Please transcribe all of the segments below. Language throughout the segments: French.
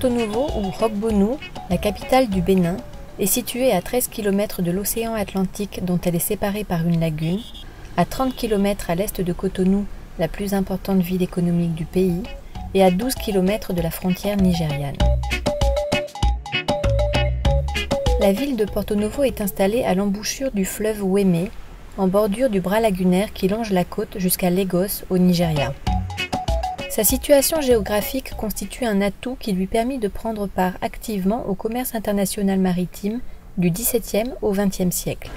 Porto Novo, ou Roque-Bonou, la capitale du Bénin, est située à 13 km de l'océan Atlantique dont elle est séparée par une lagune, à 30 km à l'est de Cotonou, la plus importante ville économique du pays, et à 12 km de la frontière nigériane. La ville de Porto Novo est installée à l'embouchure du fleuve Wémé, en bordure du bras lagunaire qui longe la côte jusqu'à Lagos, au Nigeria. Sa situation géographique constitue un atout qui lui permit de prendre part activement au commerce international maritime du XVIIe au XXe siècle.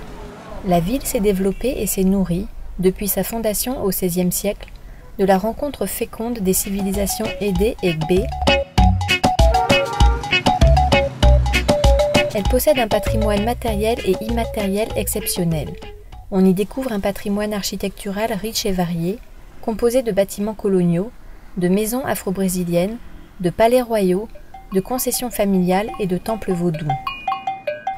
La ville s'est développée et s'est nourrie, depuis sa fondation au XVIe siècle, de la rencontre féconde des civilisations Édé et Gbé. Elle possède un patrimoine matériel et immatériel exceptionnel. On y découvre un patrimoine architectural riche et varié, composé de bâtiments coloniaux, de maisons afro-brésiliennes, de palais royaux, de concessions familiales et de temples vaudous.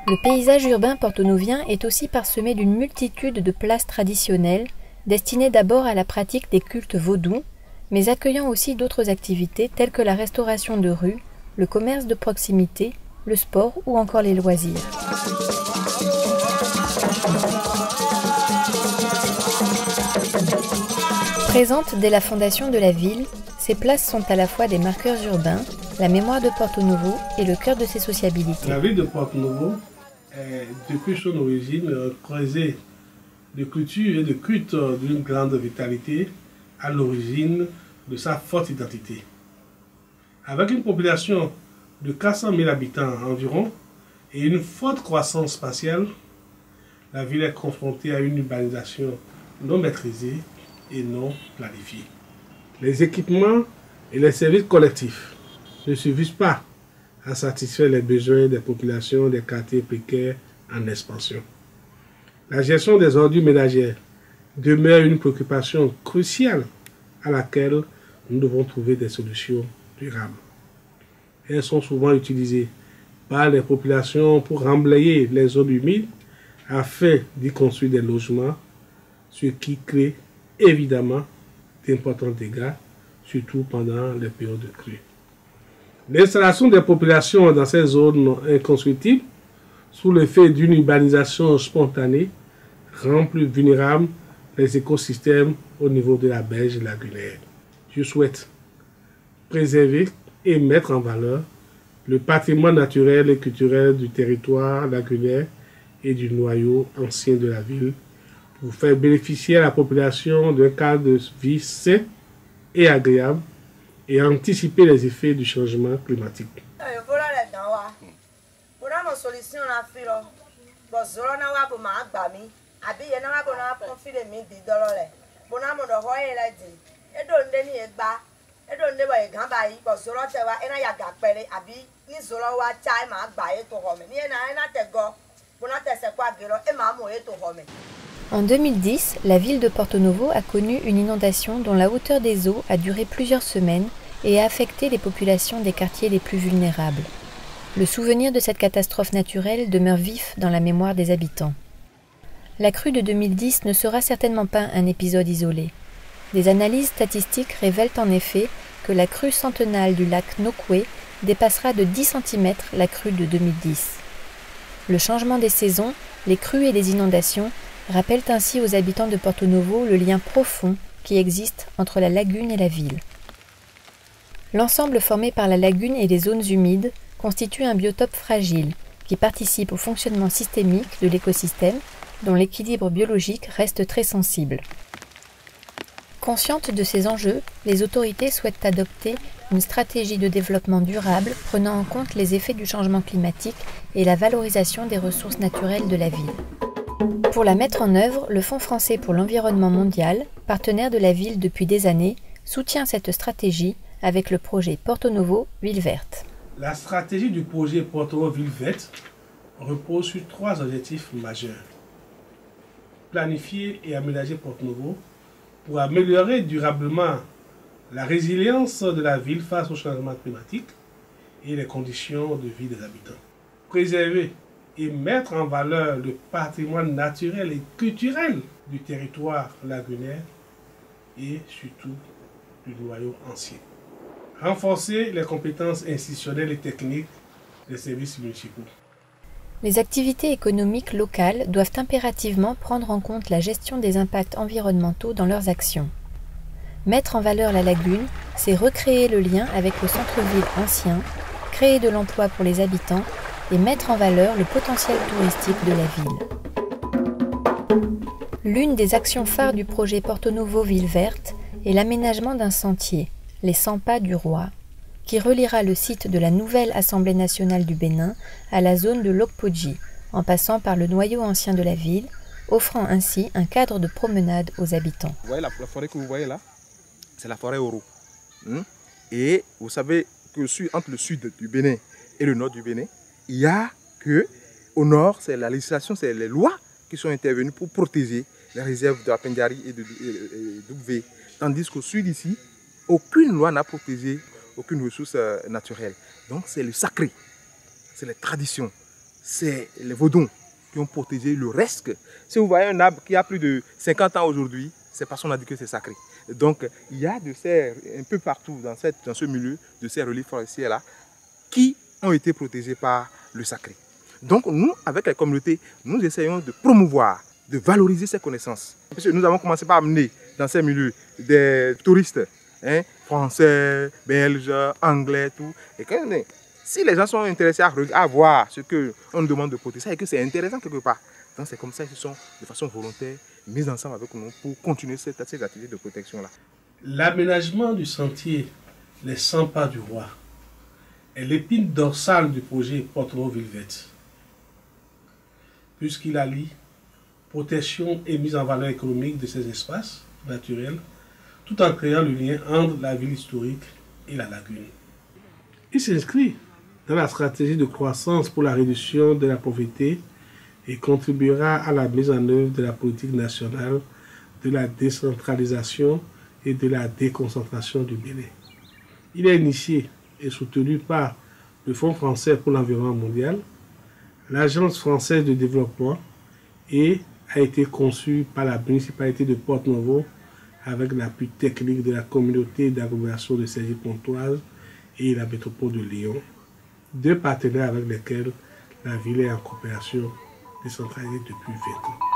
Le paysage urbain portonovien est aussi parsemé d'une multitude de places traditionnelles, destinées d'abord à la pratique des cultes vaudous, mais accueillant aussi d'autres activités telles que la restauration de rue, le commerce de proximité, le sport ou encore les loisirs. Présentes dès la fondation de la ville, ces places sont à la fois des marqueurs urbains, la mémoire de Porto Novo et le cœur de ses sociabilités. La ville de Porto Novo est, depuis son origine, creusée de culture et de culte d'une grande vitalité à l'origine de sa forte identité. Avec une population de 400 000 habitants environ et une forte croissance spatiale, la ville est confrontée à une urbanisation non maîtrisée et non planifiée. Les équipements et les services collectifs ne suffisent pas à satisfaire les besoins des populations des quartiers précaires en expansion. La gestion des ordures ménagères demeure une préoccupation cruciale à laquelle nous devons trouver des solutions durables. Elles sont souvent utilisées par les populations pour remblayer les zones humides afin d'y construire des logements, ce qui crée évidemment d'importants dégâts, surtout pendant les périodes de crue. L'installation des populations dans ces zones inconstructibles, sous l'effet d'une urbanisation spontanée, rend plus vulnérables les écosystèmes au niveau de la berge lagunaire. Je souhaite préserver et mettre en valeur le patrimoine naturel et culturel du territoire lagunaire et du noyau ancien de la ville pour faire bénéficier à la population d'un cadre de vie sain et agréable et anticiper les effets du changement climatique. En 2010, la ville de Porto Novo a connu une inondation dont la hauteur des eaux a duré plusieurs semaines et a affecté les populations des quartiers les plus vulnérables. Le souvenir de cette catastrophe naturelle demeure vif dans la mémoire des habitants. La crue de 2010 ne sera certainement pas un épisode isolé. Des analyses statistiques révèlent en effet que la crue centenale du lac Nokwe dépassera de 10 cm la crue de 2010. Le changement des saisons, les crues et les inondations rappellent ainsi aux habitants de Porto Novo le lien profond qui existe entre la lagune et la ville. L'ensemble formé par la lagune et les zones humides constitue un biotope fragile qui participe au fonctionnement systémique de l'écosystème dont l'équilibre biologique reste très sensible. Conscientes de ces enjeux, les autorités souhaitent adopter une stratégie de développement durable prenant en compte les effets du changement climatique et la valorisation des ressources naturelles de la ville. Pour la mettre en œuvre, le Fonds français pour l'environnement mondial, partenaire de la ville depuis des années, soutient cette stratégie avec le projet Porto Novo Ville Verte. La stratégie du projet Porto Novo Ville Verte repose sur 3 objectifs majeurs. Planifier et aménager Porto Novo pour améliorer durablement la résilience de la ville face au changement climatique et les conditions de vie des habitants. Préserver et mettre en valeur le patrimoine naturel et culturel du territoire lagunaire et surtout du noyau ancien. Renforcer les compétences institutionnelles et techniques des services municipaux. Les activités économiques locales doivent impérativement prendre en compte la gestion des impacts environnementaux dans leurs actions. Mettre en valeur la lagune, c'est recréer le lien avec le centre-ville ancien, créer de l'emploi pour les habitants et mettre en valeur le potentiel touristique de la ville. L'une des actions phares du projet Porto Novo Ville Verte est l'aménagement d'un sentier, les 100 pas du Roi, qui reliera le site de la nouvelle Assemblée nationale du Bénin à la zone de Lokpoji, en passant par le noyau ancien de la ville, offrant ainsi un cadre de promenade aux habitants. Vous voyez la forêt que vous voyez là, c'est la forêt Oro. Et vous savez que entre le sud du Bénin et le nord du Bénin, il y a que au nord, c'est la législation, c'est les lois qui sont intervenues pour protéger les réserves de la Pendjari et de Doubvé. Tandis qu'au sud ici, aucune loi n'a protégé aucune ressource naturelle. Donc c'est le sacré, c'est les traditions, c'est les Vaudons qui ont protégé le reste. Si vous voyez un arbre qui a plus de 50 ans aujourd'hui, c'est parce qu'on a dit que c'est sacré. Donc il y a de ces, un peu partout dans ce milieu, de ces reliefs forestiers-là, qui ont été protégés par le sacré. Donc nous, avec les communautés, nous essayons de promouvoir, de valoriser ces connaissances. Parce que nous avons commencé par amener dans ces milieux des touristes, français, belges, anglais, tout. Et si les gens sont intéressés à voir ce qu'on nous demande de protéger, c'est que c'est intéressant quelque part. Donc c'est comme ça qu'ils sont de façon volontaire mis ensemble avec nous pour continuer ces activités de protection-là. L'aménagement du sentier, les 100 pas du Roi, est l'épine dorsale du projet Porto Novo Ville Verte, puisqu'il allie protection et mise en valeur économique de ces espaces naturels, tout en créant le lien entre la ville historique et la lagune. Il s'inscrit dans la stratégie de croissance pour la réduction de la pauvreté et contribuera à la mise en œuvre de la politique nationale de la décentralisation et de la déconcentration du Bénin. Il est initié et soutenu par le Fonds français pour l'environnement mondial, l'Agence française de développement et a été conçu par la municipalité de Porto Novo avec l'appui technique de la communauté d'agglomération de Cergy-Pontoise et la métropole de Lyon, deux partenaires avec lesquels la ville est en coopération décentralisée depuis 20 ans.